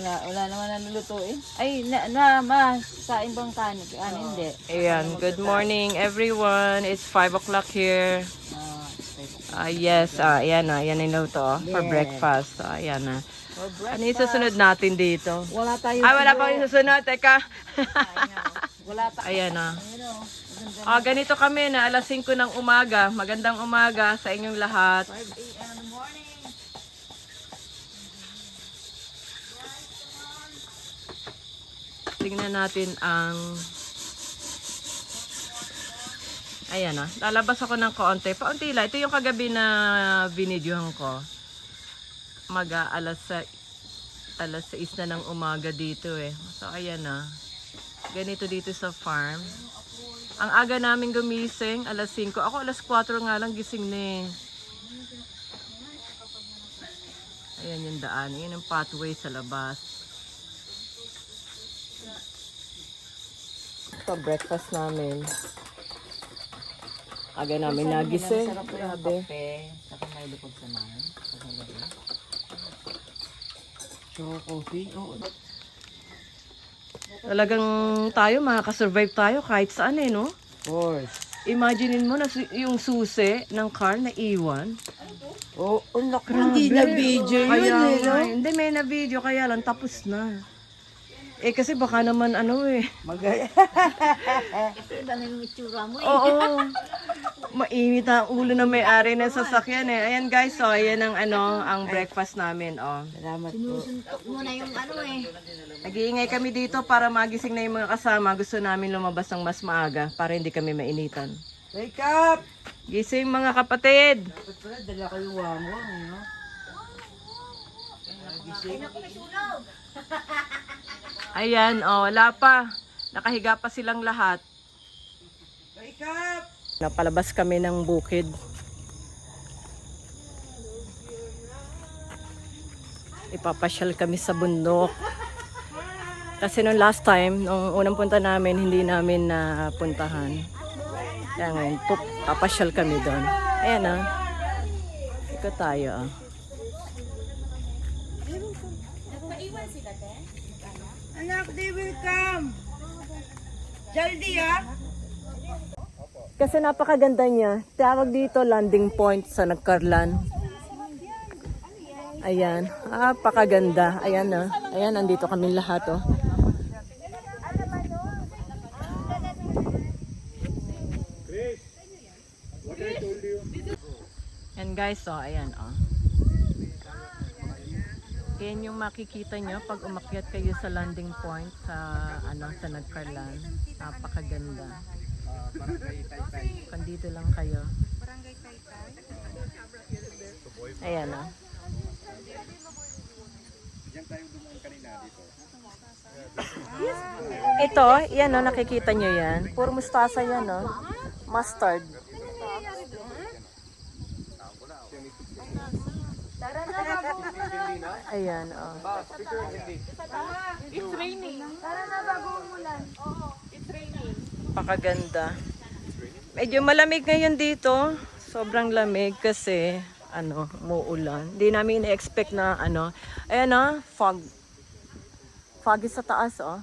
Wala naman nalulutuin. Ay, saing bang kanin? Hindi. Ayan, good morning everyone. It's 5 o'clock here. Yes, ayan na. Ayan yung luto for breakfast. Ayan na. Ano yung susunod natin dito? Wala tayo. Wala pa yung susunod. Teka. Wala tayo. Ayan na. Ganito kami na alas 5 ng umaga. Magandang umaga sa inyong lahat. 5 a.m. in the morning. Tingnan natin ang... Ayan na. Lalabas ako ng kaunti. Paunti lang. Ito yung kagabi na binidyohan ko. Alas 6 na ng umaga dito eh. So ayan na. Ganito dito sa farm. Ang aga namin gumising, alas 5. Ako alas 4 nga lang gising na eh. Ayan yung daan. Ayan yung pathway sa labas. Ito breakfast namin. Aga namin nagising. Grabe. Saka may lupag sa namin. So, coffee? Oo. Talagang tayo, makakasurvive tayo kahit saan eh, no? Of course. Imaginein mo na yung susi ng car na iwan. Oo, hindi na video yun eh, no? Hindi, may na video, kaya lang tapos na. Eh kasi baka naman ano eh. Magaya. Iba na yung itsura mo eh. Oo. Mainit ang ulo na may-ari ng sasakyan eh. Ayan guys, so ayan ang ang breakfast namin, oh. Salamat po. Sinusuntok mo na yung ano eh. Nag-iingay kami dito para magising na yung mga kasama. Gusto namin lumabas ng mas maaga para hindi kami mainitan. Wake up! Gising mga kapatid! Dapat pala, dala kayo wangwang, no? Ayan, oh, wala pa. Nakahiga pa silang lahat. Wake up! Napalabas kami ng bukid. Ipapasyal kami sa bundok. Kasi nung last time, nung unang punta namin, hindi namin napuntahan. Kaya ngayon, papasyal kami doon. Ayan ah. Ikot tayo ah. Anak, they will come! Jaldi, ha? Kasi napakaganda niya. Tawag dito landing point sa Nagkarlan. Ayan. Napakaganda. Ayan na. Ayan, nandito kami lahat oh. And guys, oh, ayan oh. Yan yung makikita nyo pag umakyat kayo sa landing point sa sa Nagkarlan. Napakaganda. Kung dito lang kayo. Ayan o. Ito, yan o, nakikita nyo yan. Puro mustasa yan o. Mustard. Ayan, oh. It's raining. Tara na bago umulan. Oo, it's raining. Pakaganda. Medyo malamig ngayon dito. Sobrang lamig kasi umuulan. Hindi namin na-expect na ayan oh, fog. Foggy sa taas oh.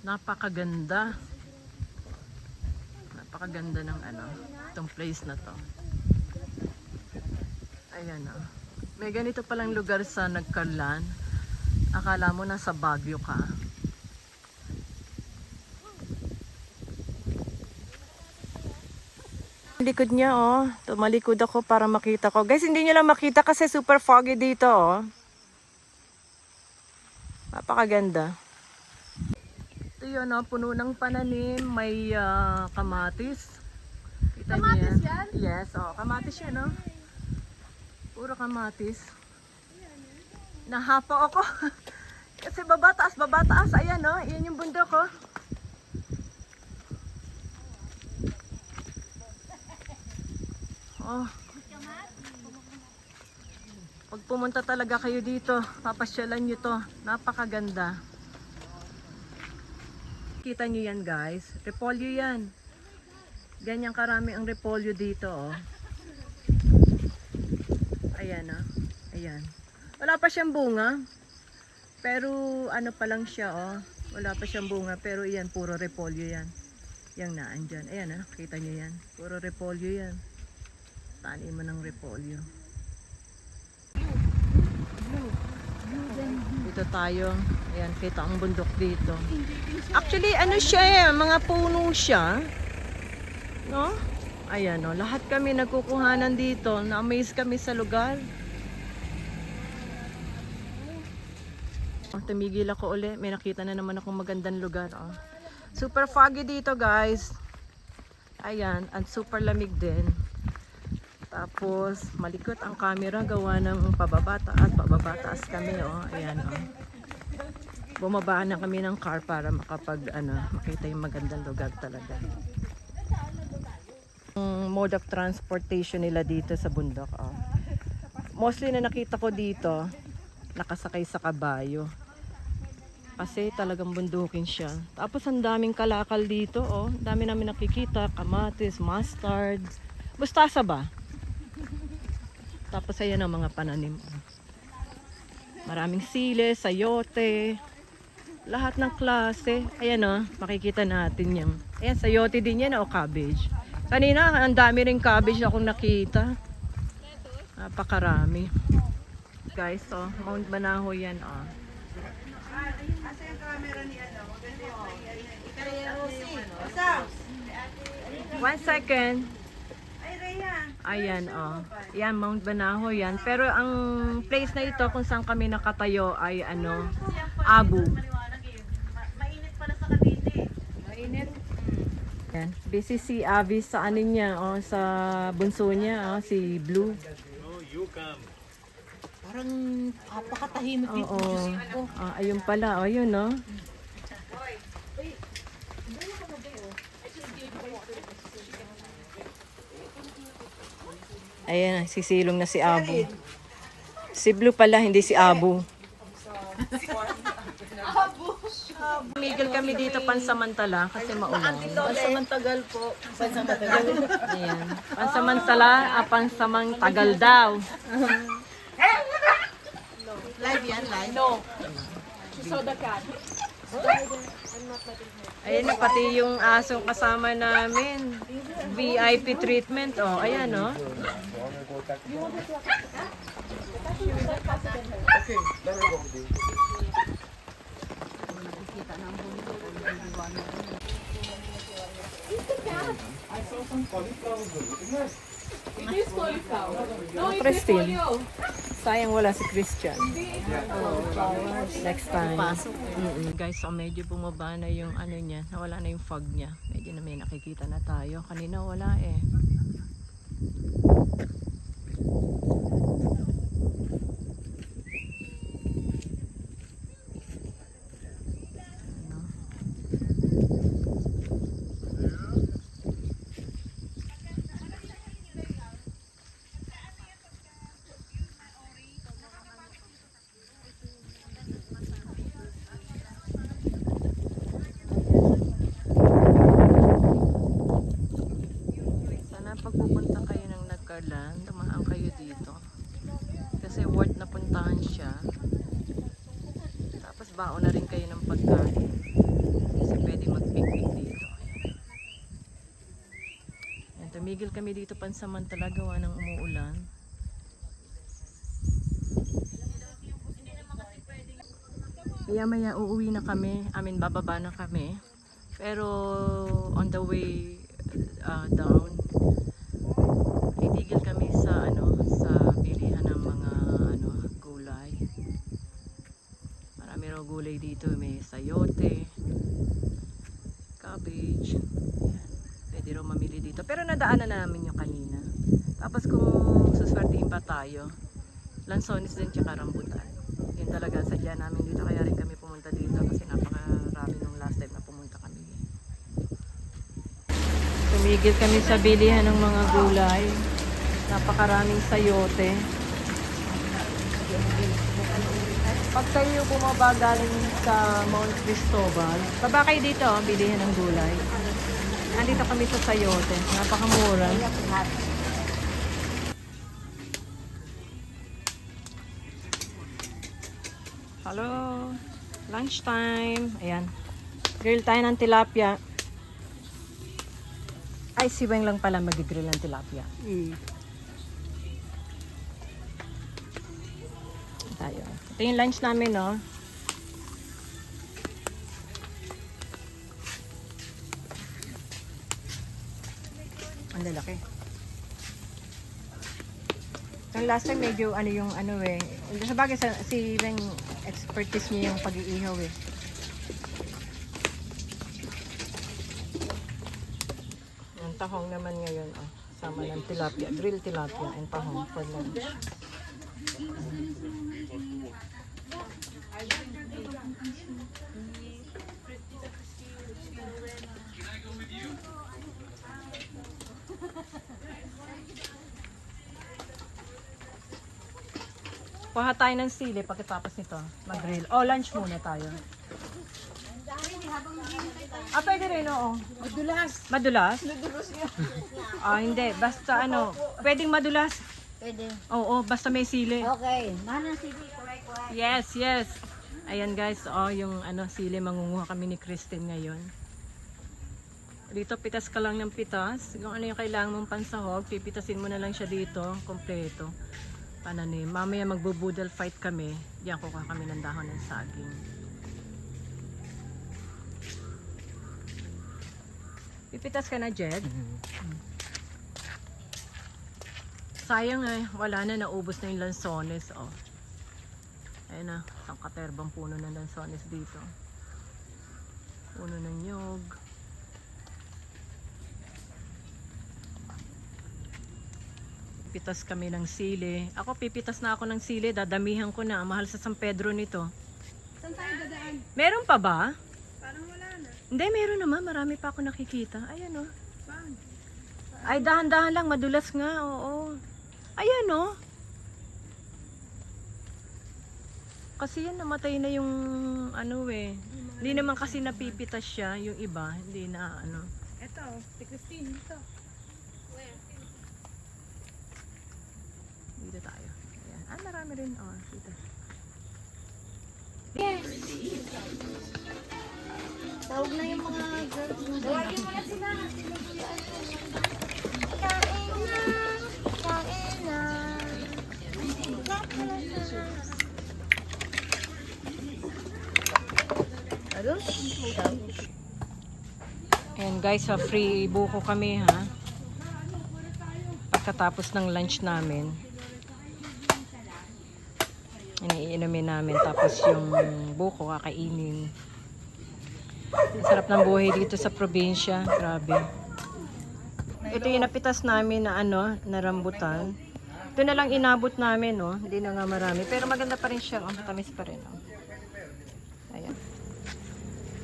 Napakaganda. Napakaganda ng itong place na to. Ayan oh. May ganito palang lugar sa Nagkarlan. Akala mo nasa Baguio ka. Likod niya oh. Tumalikod ako para makita ko. Guys, hindi niyo lang makita kasi super foggy dito oh. Napakaganda. Ito yun oh, puno ng pananim. May kamatis. Kita niyo yan? Yes, oh, kamatis yan oh. Puro kamatis. Nahapo ako. Kasi baba taas. Ayan oh, yan yung bundok oh. Oh. Pag pumunta talaga kayo dito, papasyalan nyo to. Napakaganda. Kita nyo yan guys. Repolyo yan. Ganyan karami ang repolyo dito oh. Ayan ah. Ayan. Wala pa siyang bunga. Pero ano pa lang siya oh. Wala pa siyang bunga. Pero yan, puro repolyo yan. Yang naan dyan. Ayan ah, kita nyo yan. Puro repolyo yan. Tani mo ng repolyo. Dito tayo. Ayan, kita ang bundok dito. Actually, ano siya eh, mga puno siya. No? Ayan o, lahat kami nagkukuhanan dito. Na-amaze kami sa lugar. Tumigil ako uli. May nakita na naman akong magandang lugar. Oh. Super foggy dito guys. Ayan, at super lamig din. Tapos, malikot ang camera. Gawa ng pababataas kami. Oh. Ayan o. Oh. Bumabaan na kami ng car para makita yung magandang lugar talaga. Mode of transportation nila dito sa bundok. Oh. Mostly na nakita ko dito, nakasakay sa kabayo. Kasi talagang bundukin siya. Tapos ang daming kalakal dito. Oh. Dami namin nakikita. Kamatis, mustard. Mustasa ba? Tapos ayan ang mga pananim. Oh. Maraming sili, sayote. Lahat ng klase. Ayan oh, makikita natin yung. Ayan, sayote din yan o cabbage. Kanina, ang dami rin cabbage akong nakita. Napakarami. Guys, oh, Mount Banahaw yan, oh. Asa yung camera ni ano? Maganda yung 1 second. Ay, Rhea. Ayan, oh. Yan, Mount Banahaw yan. Pero ang place na ito kung saan kami nakatayo ay ano, Abu. Mainit pala sa Cavite. Mainit. Yan. Busy si Avi sa ano niya, oh, sa bunso niya, oh, si Blue. Parang apakatahimik Oo. Ayun pala, oh, yun, no? Ayan, sisilong na si Abu. Si Blue pala, hindi si Abu. Miguel kami dito pansamantala kasi maulan. Pansamantagal po. Pansamantagal. Ayan. Pansamantala, pansamang tagal daw. Live yan, live? No. She saw the cat. Ayan na, pati yung asong kasama namin. VIP treatment. Oh, ayan, oh. It is cauliflower. No, it is Christine. polio. Sayang wala si Christian. Next time. Guys, so medyo bumaba na yung ano niya. Nawala na yung fog niya. Medyo na may nakikita na tayo. Kanina wala eh. Pagpupunta kayo ng Nagcarlan, dumaan kayo dito kasi worth na puntahan siya. Tapos baon na rin kayo ng pagkain kasi pwede mag-picnic dito. Yan, tumigil kami dito pansamantala gawa ng umuulan. Kaya maya uuwi na kami, bababa na kami, pero on the way down titigil kami sa sa bilihan ng mga gulay. Marami raw gulay dito, may sayote, cabbage. Ayan. Pwede raw mamili dito. Pero nadaanan na namin yung kanina. Tapos kung suswertihin pa tayo, lansones din tsaka rambutan. Yun talaga sadya namin dito, kaya rin kami pumunta dito kasi napakarami nung last time na pumunta kami. Tumigil kami sa bilihan ng mga gulay. Napakaraming sayote. Pag kayo bumaba galing sa Mount Cristobal, baba kayo dito, bilihan ng gulay. Andito kami sa sayote. Napakamura. Hello. Lunchtime. Ayan. Grill tayo ng tilapia. Ay, si Weng lang pala mag-grill ng tilapia. Tayo. Ito yung lunch namin, no? Ang lalaki. Yung last time medyo ano yung ano eh. Sa bagay si Weng expertise niya yung pag-iihaw eh. Ang tahong naman ngayon oh. Sama ng tilapia, grill tilapia and tahong for lunch. Kuha tayo ng sili pagkatapos nito, mag-grill. O, lunch muna tayo. Pwede rin, oo. Madulas. Madulas? Madulas yan. Hindi. Basta ano, pwedeng madulas. Pwede. Oo, basta may sili. Okay. Mana sige, correct. Yes, yes. Ayan guys, yung ano, sili, mangunguha kami ni Kristen ngayon. Dito, pitas ka lang ng pitas. Kung ano yung kailangan mong pansahog, pipitasin mo na lang siya dito, kompleto. Pananim. Mamaya magbubudal fight kami. Diyan kukuha kami ng dahon ng saging. Pipitas ka na, Jed? Sayang eh. Wala na. Naubos na yung lansones. Oh. Ayun na. Isang katerbang puno ng lansones dito. Puno ng nyog. Pipitas kami ng sili. Ako pipitas na ako ng sili. Dadamihan ko na. Mahal sa San Pedro nito. Saan tayo dadaan? Meron pa ba? Parang wala na. Hindi, meron naman. Marami pa ako nakikita. Ayan o. Saan? Ay, dahan-dahan lang. Madulas nga. Oo. Ayan o. Kasi yan, namatay na yung ano eh. Hindi naman kasi napipitas siya. Yung iba, hindi na ano. Ito, si Christine. Ito. Dito tayo. Ayan. Marami rin. Oh, dito. Tawag na yung mga girls mo. Tawagin mo na sila. Kain na. Kain na. Ayan guys, free buko kami ha. Pagkatapos ng lunch namin. Iniinumin namin. Tapos yung buko kakainin. Ang sarap ng buhay dito sa probinsya. Grabe. Ito yung napitas namin na ano, na rambutan. Ito na lang inabot namin, no? Hindi na nga marami. Pero maganda pa rin siya, oh. Tamis pa rin, oh. Ayan.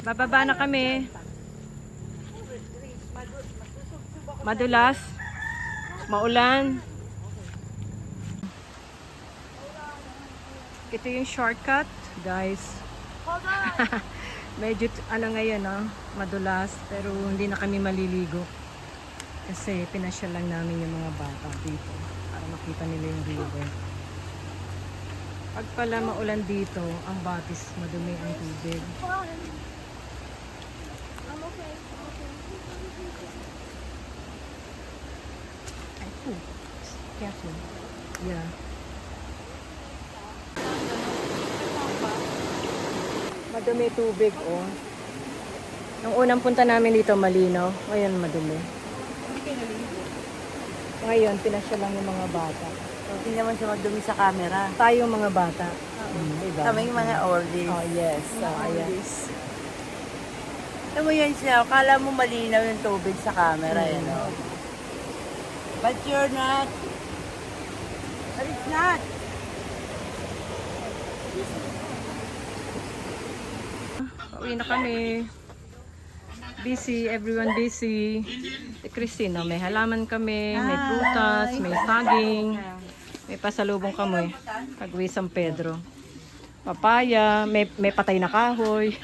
Bababa na kami. Madulas. Maulan. Ito yung shortcut, guys. Medyo ano ngayon, no? Madulas. Pero hindi na kami maliligo. Kasi pinasyal lang namin yung mga bata dito para makita nila yung river. Pag pala maulan dito, ang batis, madumi ang tubig. Ay, careful. Yeah. Madumi tubig, oh. Nung unang punta namin dito, malinaw. Ngayon, madumi. Ngayon, pinasya lang yung mga bata. Hindi naman siya magdumi sa camera. Tayong mga bata. Diba? Kami yung mga oldies. Oh, yes. So, ayan. Alam mo yan siya, kala mo malinaw yung tubig sa camera, Mm. yun o. But you're not. But it's not. Pauwi na kami. Busy, everyone busy. Si Christina, may halaman kami, may prutas, may saging, may pasalubong kami. Pag-uwi San Pedro. Papaya, may patay na kahoy.